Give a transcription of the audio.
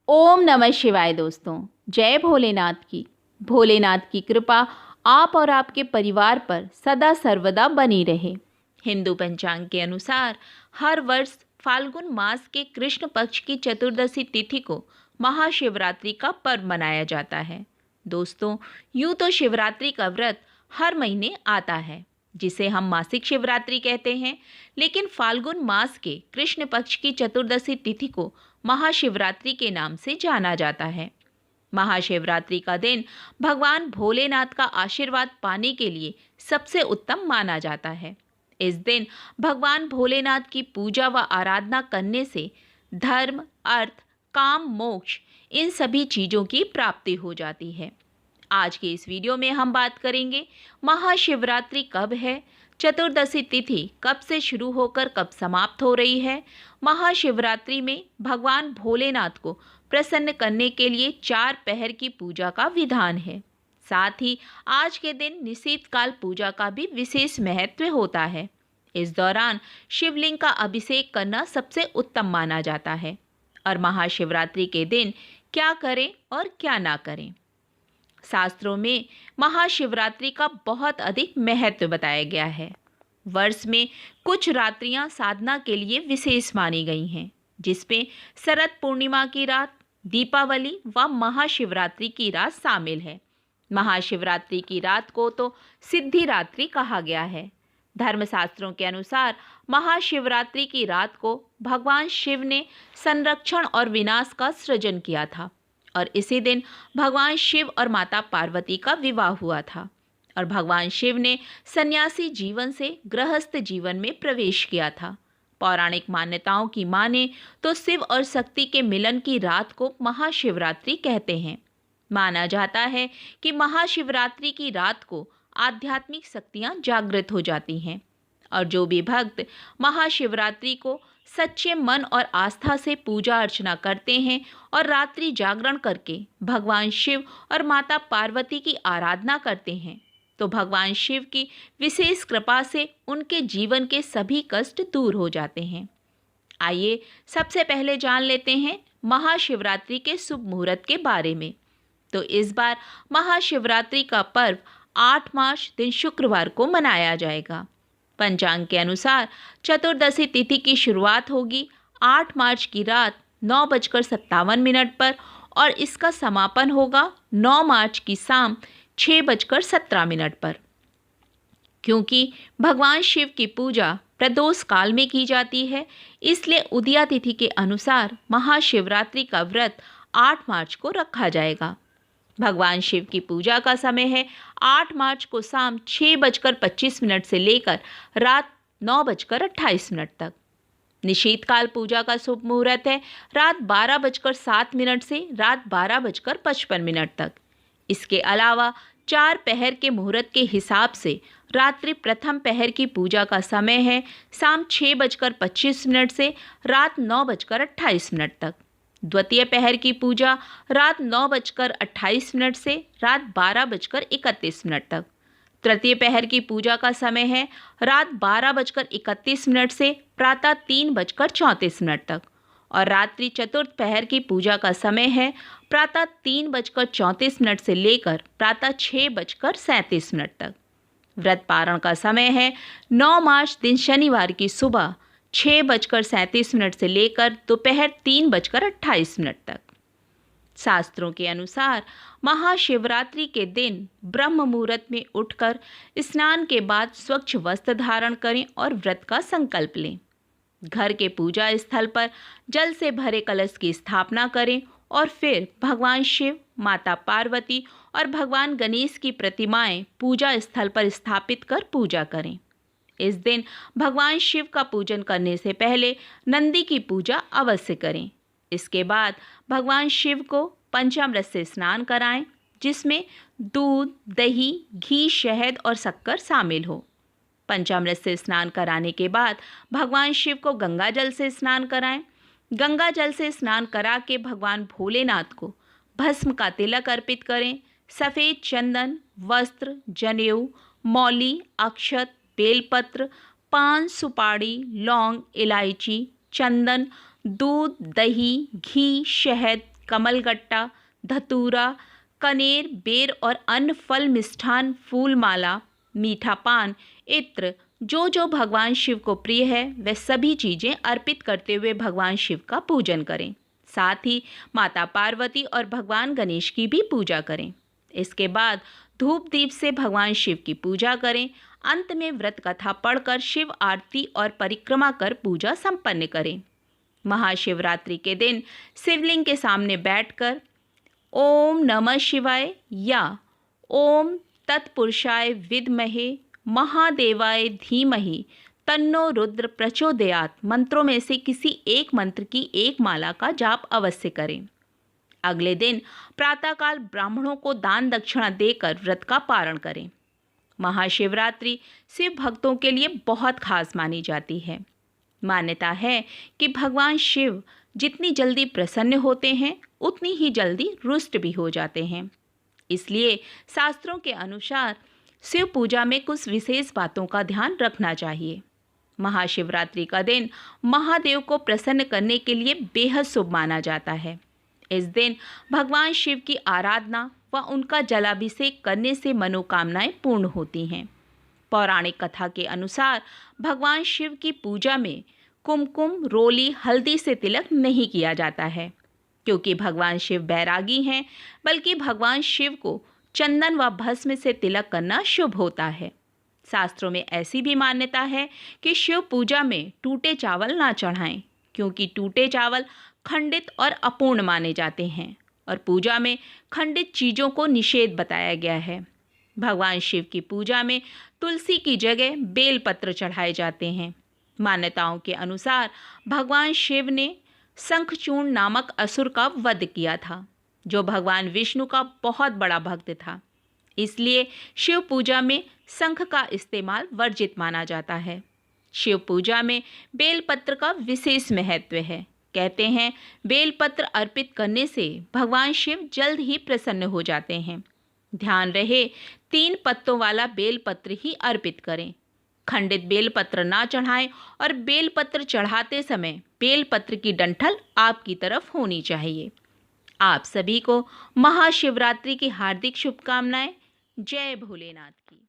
ओम नमः शिवाय दोस्तों। जय भोलेनाथ की। भोलेनाथ की कृपा आप और आपके परिवार पर सदा सर्वदा बनी रहे। हिंदू पंचांग के अनुसार हर वर्ष फाल्गुन मास के कृष्ण पक्ष की चतुर्दशी तिथि को महाशिवरात्रि का पर्व मनाया जाता है। दोस्तों, यूँ तो शिवरात्रि का व्रत हर महीने आता है, जिसे हम मासिक शिवरात्रि कहते हैं, लेकिन फाल्गुन मास के कृष्ण पक्ष की चतुर्दशी तिथि को महाशिवरात्रि के नाम से जाना जाता है। महाशिवरात्रि का दिन भगवान भोलेनाथ का आशीर्वाद पाने के लिए सबसे उत्तम माना जाता है। इस दिन भगवान भोलेनाथ की पूजा व आराधना करने से धर्म, अर्थ, काम, मोक्ष इन सभी चीज़ों की प्राप्ति हो जाती है। आज के इस वीडियो में हम बात करेंगे महाशिवरात्रि कब है, चतुर्दशी तिथि कब से शुरू होकर कब समाप्त हो रही है। महाशिवरात्रि में भगवान भोलेनाथ को प्रसन्न करने के लिए 4 पहर की पूजा का विधान है। साथ ही आज के दिन निशीतकाल पूजा का भी विशेष महत्व होता है। इस दौरान शिवलिंग का अभिषेक करना सबसे उत्तम माना जाता है। और महाशिवरात्रि के दिन क्या करें और क्या ना करें। शास्त्रों में महाशिवरात्रि का बहुत अधिक महत्व बताया गया है। वर्ष में कुछ रात्रियां साधना के लिए विशेष मानी गई हैं, जिसमें शरद पूर्णिमा की रात, दीपावली व महाशिवरात्रि की रात शामिल है। महाशिवरात्रि की रात को तो सिद्धि रात्रि कहा गया है। धर्मशास्त्रों के अनुसार महाशिवरात्रि की रात को भगवान शिव ने संरक्षण और विनाश का सृजन किया था और इसी दिन भगवान शिव और माता पार्वती का विवाह हुआ था और भगवान शिव ने सन्यासी जीवन से गृहस्थ जीवन में प्रवेश किया था। पौराणिक मान्यताओं की माने तो शिव और शक्ति के मिलन की रात को महाशिवरात्रि कहते हैं। माना जाता है कि महाशिवरात्रि की रात को आध्यात्मिक शक्तियां जागृत हो जाती हैं और जो भी भक्त महाशिवरात्रि को सच्चे मन और आस्था से पूजा अर्चना करते हैं और रात्रि जागरण करके भगवान शिव और माता पार्वती की आराधना करते हैं, तो भगवान शिव की विशेष कृपा से उनके जीवन के सभी कष्ट दूर हो जाते हैं। आइए सबसे पहले जान लेते हैं महाशिवरात्रि के शुभ मुहूर्त के बारे में। तो इस बार महाशिवरात्रि का पर्व 8 मार्च दिन शुक्रवार को मनाया जाएगा। पंचांग के अनुसार चतुर्दशी तिथि की शुरुआत होगी 8 मार्च की रात 9:57 पर और इसका समापन होगा 9 मार्च की शाम 6:17 पर। क्योंकि भगवान शिव की पूजा प्रदोष काल में की जाती है, इसलिए उदया तिथि के अनुसार महाशिवरात्रि का व्रत 8 मार्च को रखा जाएगा। भगवान शिव की पूजा का समय है 8 मार्च को शाम 6:25 से लेकर रात 9:28 तक। निशीतकाल पूजा का शुभ मुहूर्त है रात 12:07 से रात 12:55 तक। इसके अलावा 4 पहर के मुहूर्त के हिसाब से रात्रि प्रथम पहर की पूजा का समय है शाम 6:25 से रात 9:28 तक। द्वितीय पहर की पूजा रात 9:28 से रात 12:31 तक। तृतीय पहर की पूजा का समय है रात 12:31 से प्रातः 3:34 तक और रात्रि चतुर्थ पहर की पूजा का समय है प्रातः 3:34 से लेकर प्रातः 6:37 तक। व्रत पारण का समय है 9 मार्च दिन शनिवार की सुबह 6:37 से लेकर दोपहर 3:28 तक। शास्त्रों के अनुसार महाशिवरात्रि के दिन ब्रह्म मुहूर्त में उठकर स्नान के बाद स्वच्छ वस्त्र धारण करें और व्रत का संकल्प लें। घर के पूजा स्थल पर जल से भरे कलश की स्थापना करें और फिर भगवान शिव, माता पार्वती और भगवान गणेश की प्रतिमाएं पूजा स्थल पर स्थापित कर पूजा करें। इस दिन भगवान शिव का पूजन करने से पहले नंदी की पूजा अवश्य करें। इसके बाद भगवान शिव को पंचामृत से स्नान कराएं, जिसमें दूध, दही, घी, शहद और शक्कर शामिल हो। पंचामृत से स्नान कराने के बाद भगवान शिव को गंगा जल से स्नान कराएं। गंगा जल से स्नान करा के भगवान भोलेनाथ को भस्म का तिलक अर्पित करें। सफ़ेद चंदन, वस्त्र, जनेऊ, मौली, अक्षत, बेलपत्र, पान, सुपारी, लौंग, इलायची, चंदन, दूध, दही, घी, शहद, कमलगट्टा, धतूरा, कनेर, बेर और अन्य फल, मिष्ठान, फूल माला, मीठा पान, इत्र, जो जो भगवान शिव को प्रिय है वह सभी चीज़ें अर्पित करते हुए भगवान शिव का पूजन करें। साथ ही माता पार्वती और भगवान गणेश की भी पूजा करें। इसके बाद धूप दीप से भगवान शिव की पूजा करें। अंत में व्रत कथा पढ़कर शिव आरती और परिक्रमा कर पूजा संपन्न करें। महाशिवरात्रि के दिन शिवलिंग के सामने बैठकर ओम नमः शिवाय या ओम तत्पुरुषाय विद्महे महादेवाय धीमहि तन्नो रुद्र प्रचोदयात मंत्रों में से किसी एक मंत्र की एक माला का जाप अवश्य करें। अगले दिन प्रातःकाल ब्राह्मणों को दान दक्षिणा देकर व्रत का पारण करें। महाशिवरात्रि शिव भक्तों के लिए बहुत खास मानी जाती है। मान्यता है कि भगवान शिव जितनी जल्दी प्रसन्न होते हैं उतनी ही जल्दी रुष्ट भी हो जाते हैं। इसलिए शास्त्रों के अनुसार शिव पूजा में कुछ विशेष बातों का ध्यान रखना चाहिए। महाशिवरात्रि का दिन महादेव को प्रसन्न करने के लिए बेहद शुभ माना जाता है। इस दिन भगवान शिव की आराधना व उनका जलाभिषेक करने से मनोकामनाएं पूर्ण होती हैं। पौराणिक कथा के अनुसार भगवान शिव की पूजा में कुमकुम, रोली, हल्दी से तिलक नहीं किया जाता है, क्योंकि भगवान शिव बैरागी हैं, बल्कि भगवान शिव को चंदन व भस्म से तिलक करना शुभ होता है। शास्त्रों में ऐसी भी मान्यता है कि शिव पूजा में टूटे चावल ना चढ़ाएं, क्योंकि टूटे चावल खंडित और अपूर्ण माने जाते हैं और पूजा में खंडित चीज़ों को निषेध बताया गया है। भगवान शिव की पूजा में तुलसी की जगह बेलपत्र चढ़ाए जाते हैं। मान्यताओं के अनुसार भगवान शिव ने शंखचूर्ण नामक असुर का वध किया था, जो भगवान विष्णु का बहुत बड़ा भक्त था। इसलिए शिव पूजा में शंख का इस्तेमाल वर्जित माना जाता है। शिव पूजा में बेलपत्र का विशेष महत्व है। कहते हैं बेलपत्र अर्पित करने से भगवान शिव जल्द ही प्रसन्न हो जाते हैं। ध्यान रहे 3 पत्तों वाला बेलपत्र ही अर्पित करें। खंडित बेलपत्र ना चढ़ाएं और बेलपत्र चढ़ाते समय बेलपत्र की डंठल आपकी तरफ होनी चाहिए। आप सभी को महाशिवरात्रि की हार्दिक शुभकामनाएं। जय भोलेनाथ की।